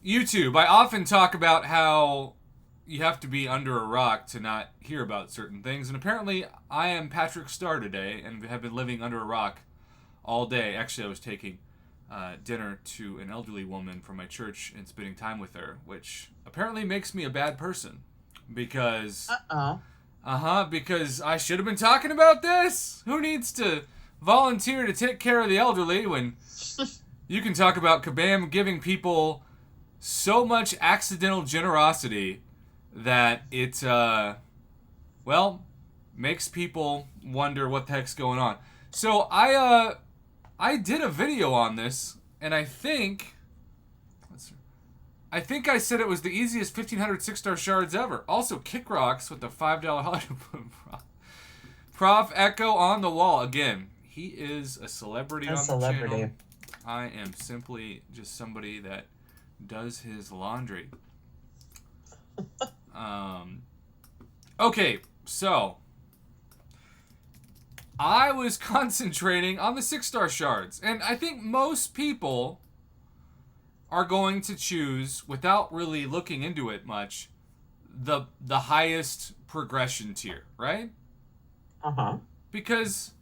YouTube. I often talk about how you have to be under a rock to not hear about certain things, and apparently I am Patrick Starr today and have been living under a rock all day. Actually, I was taking dinner to an elderly woman from my church and spending time with her, which apparently makes me a bad person because... because I should have been talking about this. Who needs to volunteer to take care of the elderly when you can talk about Kabam giving people so much accidental generosity that it, makes people wonder what the heck's going on. So I did a video on this, and I think I said it was the easiest 1,500 6-star shards ever. Also, Kick Rocks with the $5 holiday. Prof Echo on the wall. Again, he is a celebrity on the channel. I am simply just somebody that does his laundry. Okay, so I was concentrating on the 6-star shards, and I think most people are going to choose, without really looking into it much, the highest progression tier, right? Because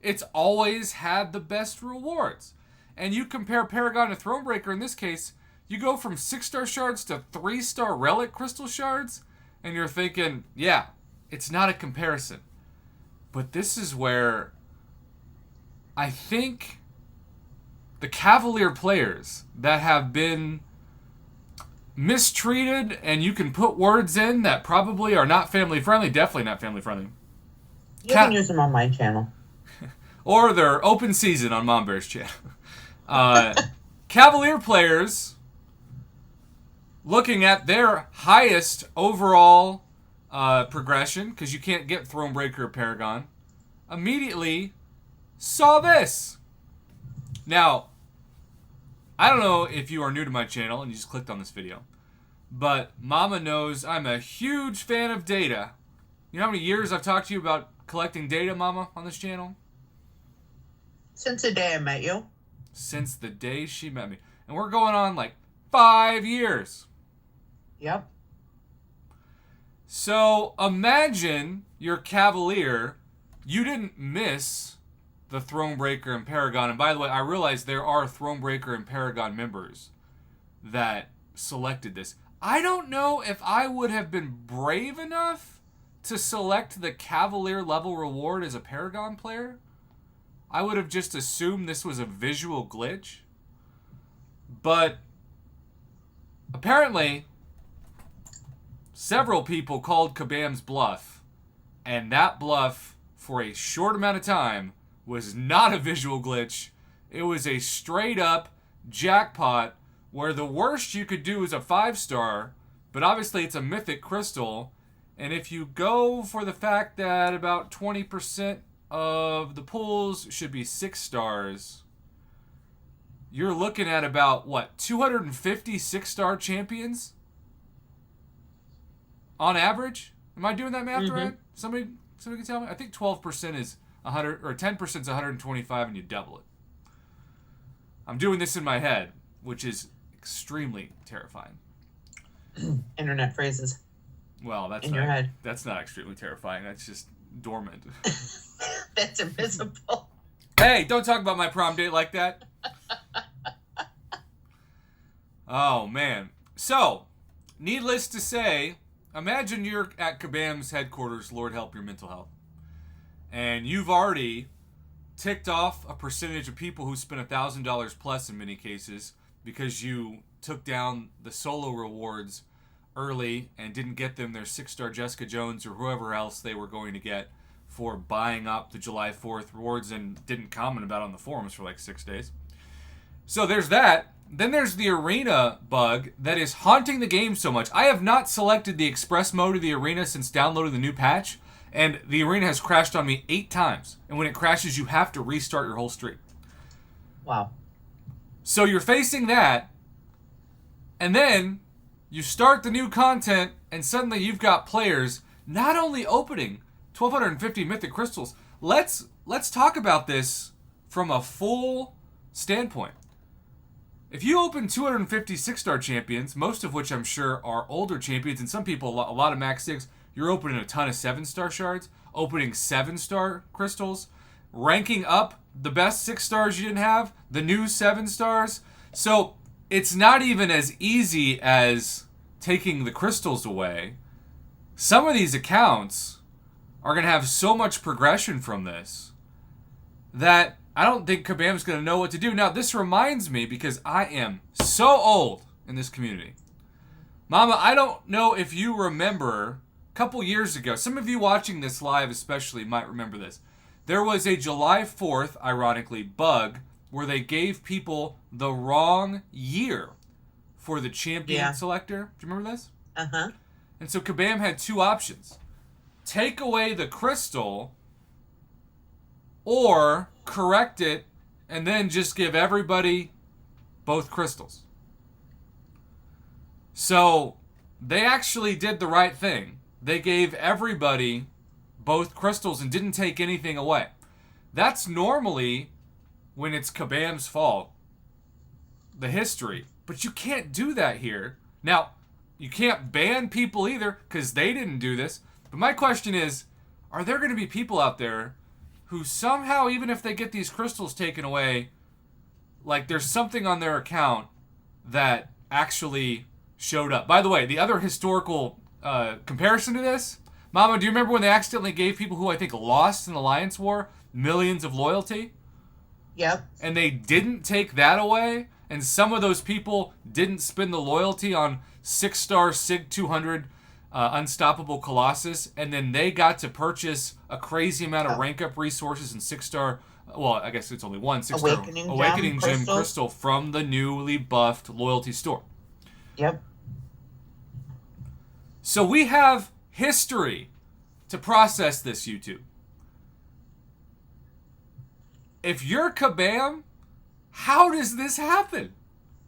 it's always had the best rewards. And you compare Paragon to Thronebreaker in this case, you go from 6-star shards to 3-star relic crystal shards, and you're thinking, yeah, it's not a comparison. But this is where I think the Cavalier players that have been mistreated, and you can put words in that probably are not family friendly, definitely not family friendly. You can use them on my channel. Or they're open season on Mom Bear's channel. Cavalier players, looking at their highest overall progression, because you can't get Thronebreaker or Paragon, immediately saw this. Now, I don't know if you are new to my channel and you just clicked on this video, but Mama knows I'm a huge fan of data. You know how many years I've talked to you about collecting data, Mama, on this channel? Since the day I met you. Since the day she met me. And we're going on like 5 years. Yep. So imagine you're Cavalier. You didn't miss the Thronebreaker and Paragon. And by the way, I realize there are Thronebreaker and Paragon members that selected this. I don't know if I would have been brave enough to select the Cavalier level reward as a Paragon player. I would have just assumed this was a visual glitch. But apparently, several people called Kabam's bluff. And that bluff, for a short amount of time, was not a visual glitch. It was a straight up jackpot where the worst you could do is a 5-star, but obviously it's a mythic crystal. And if you go for the fact that about 20% of the pulls should be 6 stars, you're looking at about, 250 6-star champions? On average? Am I doing that math right? Somebody can tell me? I think 12% is 100, or 10% is 125, and you double it. I'm doing this in my head, which is extremely terrifying. Internet phrases. Well, that's in your head. That's not extremely terrifying. That's just dormant. That's invisible. Hey, don't talk about my prom date like that. Oh, man. So, needless to say, imagine you're at Kabam's headquarters, Lord help your mental health. And you've already ticked off a percentage of people who spent $1,000 plus in many cases because you took down the solo rewards early and didn't get them their 6-star Jessica Jones or whoever else they were going to get for buying up the July 4th rewards and didn't comment about it on the forums for like 6 days. So there's that. Then there's the arena bug that is haunting the game so much. I have not selected the express mode of the arena since downloading the new patch. And the arena has crashed on me 8 times. And when it crashes, you have to restart your whole streak. Wow. So you're facing that. And then you start the new content. And suddenly you've got players not only opening 1,250 mythic crystals. Let's talk about this from a full standpoint. if you open 250 6-star champions, most of which I'm sure are older champions, and some people, a lot of max 6, you're opening a ton of 7-star shards, opening 7-star crystals, ranking up the best 6 stars you didn't have, the new 7 stars. So it's not even as easy as taking the crystals away. Some of these accounts are going to have so much progression from this that I don't think Kabam's going to know what to do. Now, this reminds me, because I am so old in this community. Mama, I don't know if you remember, a couple years ago, some of you watching this live especially might remember this. There was a July 4th, ironically, bug where they gave people the wrong year for the champion selector. Do you remember this? Uh-huh. And so Kabam had two options. Take away the crystal or correct it and then just give everybody both crystals. So they actually did the right thing. They gave everybody both crystals and didn't take anything away. That's normally, when it's Kabam's fault, the history. But you can't do that here. Now, you can't ban people either because they didn't do this. But my question is, are there going to be people out there who somehow, even if they get these crystals taken away, like there's something on their account that actually showed up? By the way, the other historical comparison to this, Mama, do you remember when they accidentally gave people who I think lost in the Alliance War millions of loyalty? Yep. And they didn't take that away? And some of those people didn't spend the loyalty on 6-star SIG 200 Unstoppable Colossus, and then they got to purchase a crazy amount of rank up resources and 6-star, well, I guess it's only one 6-star Awakening Gem Crystal from the newly buffed loyalty store. Yep. So we have history to process this, YouTube. If you're Kabam, how does this happen?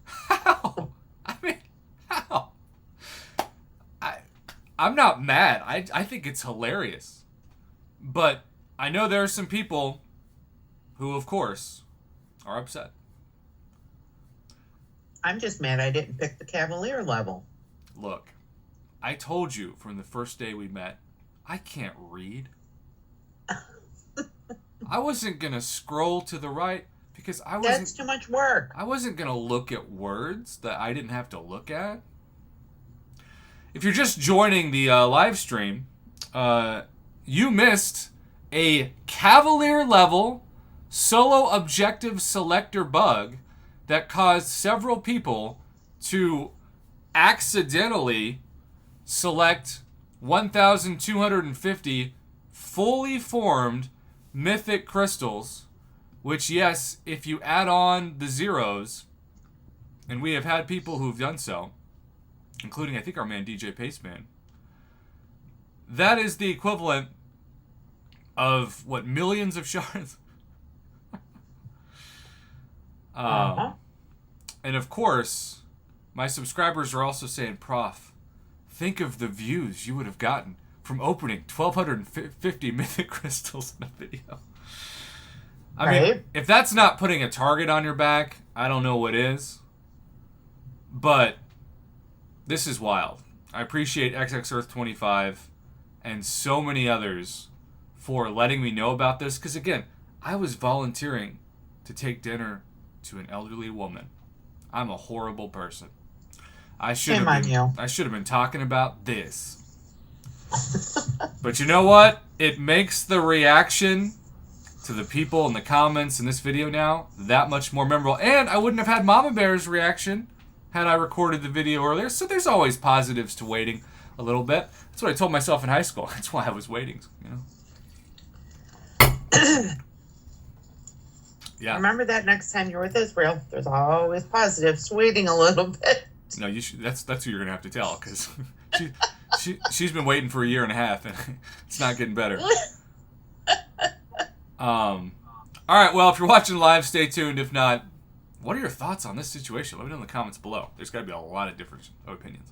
How? I mean, how? I'm not mad. I think it's hilarious. But I know there are some people who, of course, are upset. I'm just mad I didn't pick the Cavalier level. Look, I told you from the first day we met, I can't read. I wasn't going to scroll to the right because I wasn't... That's too much work. I wasn't going to look at words that I didn't have to look at. If you're just joining the live stream, you missed a Cavalier level solo objective selector bug that caused several people to accidentally select 1,250 fully formed mythic crystals, which, yes, if you add on the zeros, and we have had people who've done so, including, I think, our man DJ Paceman, that is the equivalent of, what, millions of shards? And, of course, my subscribers are also saying, Prof, think of the views you would have gotten from opening 1,250 mythic crystals in a video. I mean, if that's not putting a target on your back, I don't know what is. But this is wild. I appreciate XXEarth25 and so many others for letting me know about this. Because, again, I was volunteering to take dinner to an elderly woman. I'm a horrible person. I should have been talking about this. But you know what? It makes the reaction to the people in the comments in this video now that much more memorable. And I wouldn't have had Mama Bear's reaction had I recorded the video earlier. So there's always positives to waiting a little bit. That's what I told myself in high school. That's why I was waiting, you know. Yeah. Remember that next time you're with Israel, there's always positives to waiting a little bit. No, you should. That's who you're gonna have to tell, because she's been waiting for a year and a half, and it's not getting better. All right. Well, if you're watching live, stay tuned. If not, what are your thoughts on this situation? Let me know in the comments below. There's got to be a lot of different opinions.